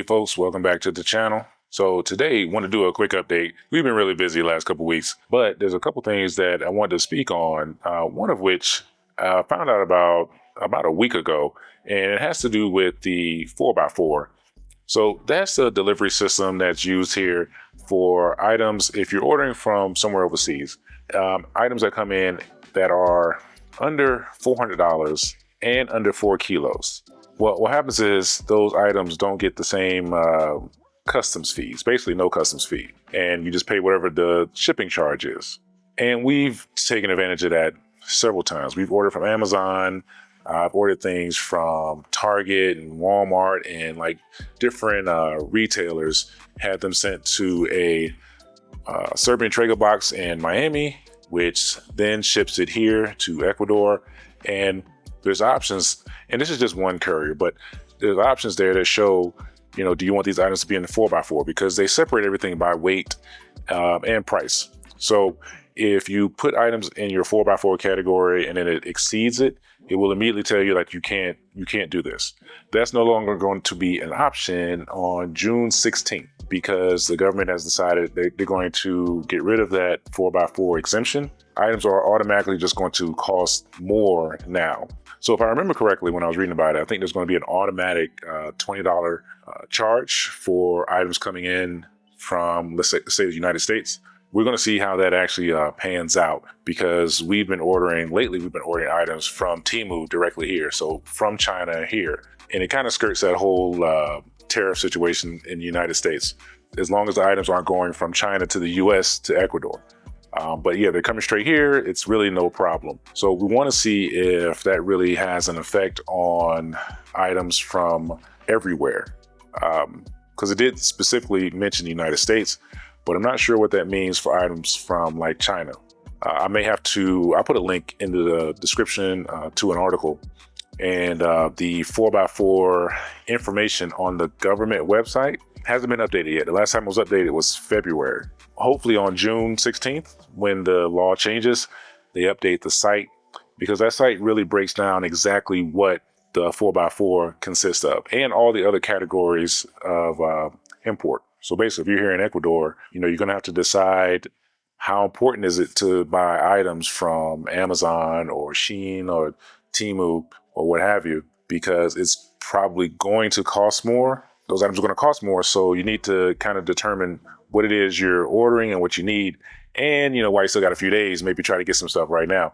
folks, welcome back to the channel. So today, want to do a quick update. We've been really busy the last couple weeks, but there's a couple things that I wanted to speak on. One of which I found out about a week ago, and it has to do with the 4x4. So that's the delivery system that's used here for items if you're ordering from somewhere overseas. Items that come in that are under $400 and under 4 kilos. Well, what happens is those items don't get the same customs fees, basically no customs fee, and you just pay whatever the shipping charge is. And we've taken advantage of that several times. We've ordered from Amazon. I've ordered things from Target and Walmart and like different retailers, had them sent to a Serbian Traeger box in Miami, which then ships it here to Ecuador. And there's options, and this is just one courier, but there's options there that show, do you want these items to be in the 4x4? Because they separate everything by weight and price. So if you put items in your 4x4 category and then it exceeds it, it will immediately tell you like you can't do this. That's no longer going to be an option on June 16th because the government has decided they're going to get rid of that 4x4 exemption. Items are automatically just going to cost more now. So if I remember correctly, when I was reading about it, I think there's going to be an automatic $20 charge for items coming in from, let's say the United States. We're going to see how that actually pans out, because lately we've been ordering items from Temu directly here. So from China here. And it kind of skirts that whole tariff situation in the United States, as long as the items aren't going from China to the US to Ecuador. But yeah, they're coming straight here. It's really no problem. So we want to see if that really has an effect on items from everywhere. Because it did specifically mention the United States, but I'm not sure what that means for items from like China. I'll put a link into the description to an article, and the 4x4 information on the government website hasn't been updated yet. The last time it was updated was February. Hopefully on June 16th, when the law changes, they update the site, because that site really breaks down exactly what the 4x4 consists of and all the other categories of import. So basically, if you're here in Ecuador, you're going to have to decide how important is it to buy items from Amazon or Shein or Temu or what have you, because it's probably going to cost more. Those items are going to cost more. So you need to kind of determine what it is you're ordering and what you need. And, while you still got a few days, maybe try to get some stuff right now.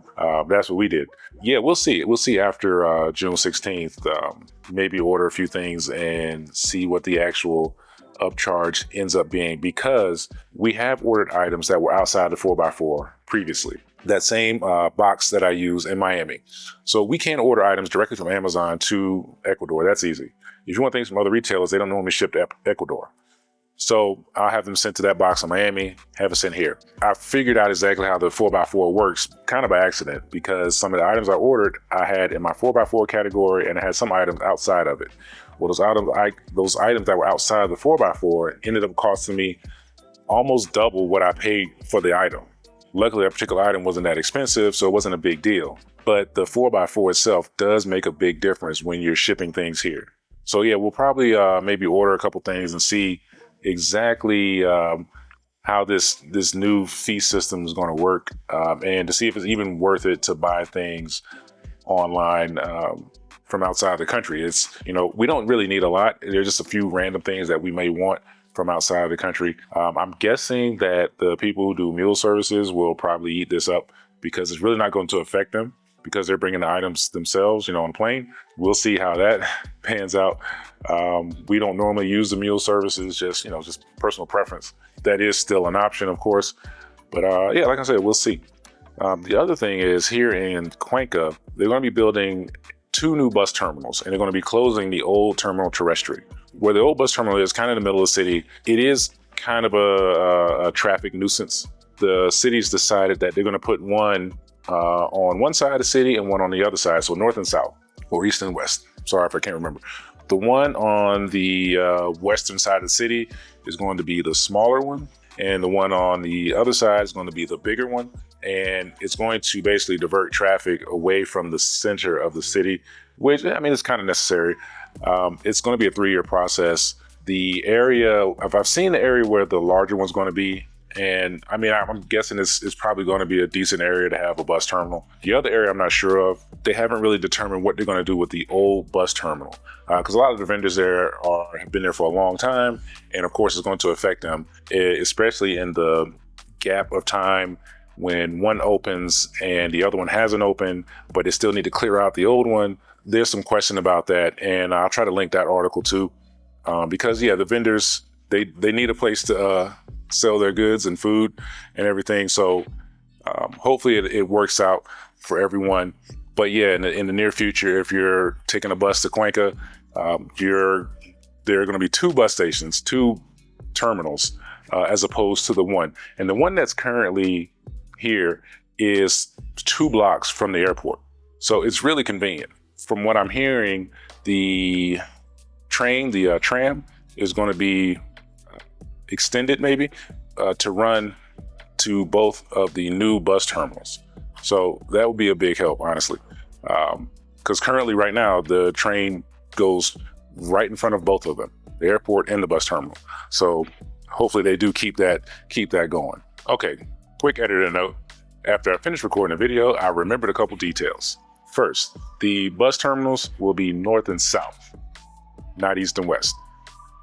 That's what we did. Yeah, we'll see. We'll see after June 16th. Maybe order a few things and see what the actual upcharge ends up being, because we have ordered items that were outside the 4x4 previously. That same box that I use in Miami. So we can order items directly from Amazon to Ecuador. That's easy. If you want things from other retailers, they don't normally ship to Ecuador. So I'll have them sent to that box in Miami, have it sent here. I figured out exactly how the 4x4 works kind of by accident, because some of the items I ordered, I had in my 4x4 category, and I had some items outside of it. Well, those items that were outside of the 4x4 ended up costing me almost double what I paid for the item. Luckily, that particular item wasn't that expensive, so it wasn't a big deal. But the 4x4 itself does make a big difference when you're shipping things here. So yeah, we'll probably maybe order a couple things and see exactly how this new fee system is going to work, and to see if it's even worth it to buy things online from outside the country. It's, we don't really need a lot. There's just a few random things that we may want from outside of the country. I'm guessing that the people who do mule services will probably eat this up, because it's really not going to affect them, because they're bringing the items themselves, on a plane. We'll see how that pans out. We don't normally use the mule services, just personal preference. That is still an option, of course. But yeah, like I said, we'll see. The other thing is, here in Cuenca, they're going to be building 2 new bus terminals, and they're going to be closing the old terminal terrestre. Where the old bus terminal is, kind of in the middle of the city, it is kind of a traffic nuisance. The city's decided that they're going to put one on one side of the city and one on the other side, so north and south, or east and west. Sorry if I can't remember. The one on the western side of the city is going to be the smaller one, and the one on the other side is going to be the bigger one. And it's going to basically divert traffic away from the center of the city, which, I mean, it's kind of necessary. It's going to be a 3-year process. The area, I've seen the area where the larger one's going to be. And I mean, I'm guessing it's probably going to be a decent area to have a bus terminal. The other area I'm not sure of, they haven't really determined what they're going to do with the old bus terminal. Because a lot of the vendors there have been there for a long time. And of course, it's going to affect them, especially in the gap of time when one opens and the other one hasn't opened, but they still need to clear out the old one. There's some question about that. And I'll try to link that article too. Because yeah, the vendors, they need a place to sell their goods and food and everything. So hopefully it works out for everyone. But yeah, in the near future, if you're taking a bus to Cuenca, there are going to be 2 bus stations, 2 terminals, as opposed to the one. And the one that's currently here is 2 blocks from the airport. So it's really convenient. From what I'm hearing, the tram is going to be extended maybe to run to both of the new bus terminals. So that would be a big help, honestly. Because currently right now, the train goes right in front of both of them, the airport and the bus terminal. So hopefully they do keep that going. Okay, quick editor note. After I finished recording the video, I remembered a couple details. First, the bus terminals will be north and south, not east and west.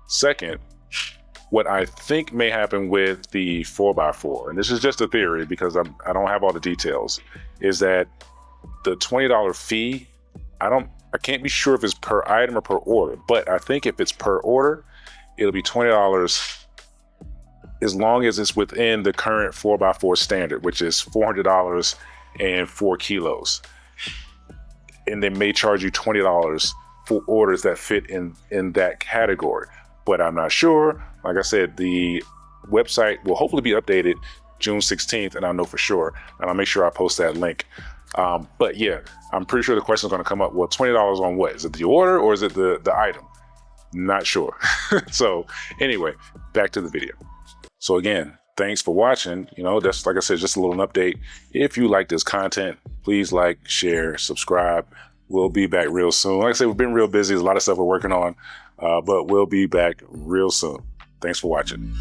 Second, what I think may happen with the 4x4, and this is just a theory because I don't have all the details, is that the $20 fee, I can't be sure if it's per item or per order, but I think if it's per order, it'll be $20 as long as it's within the current 4x4 standard, which is $400 and 4 kilos. And they may charge you $20 for orders that fit in that category. But I'm not sure. Like I said, the website will hopefully be updated June 16th, and I'll know for sure. And I'll make sure I post that link. But yeah, I'm pretty sure the question is going to come up. Well, $20 on what? Is it the order or is it the item? Not sure. So anyway, back to the video. So again, thanks for watching. That's, like I said, just a little update. If you like this content, please like, share, subscribe. We'll be back real soon. Like I said, we've been real busy. There's a lot of stuff we're working on. But we'll be back real soon. Thanks for watching.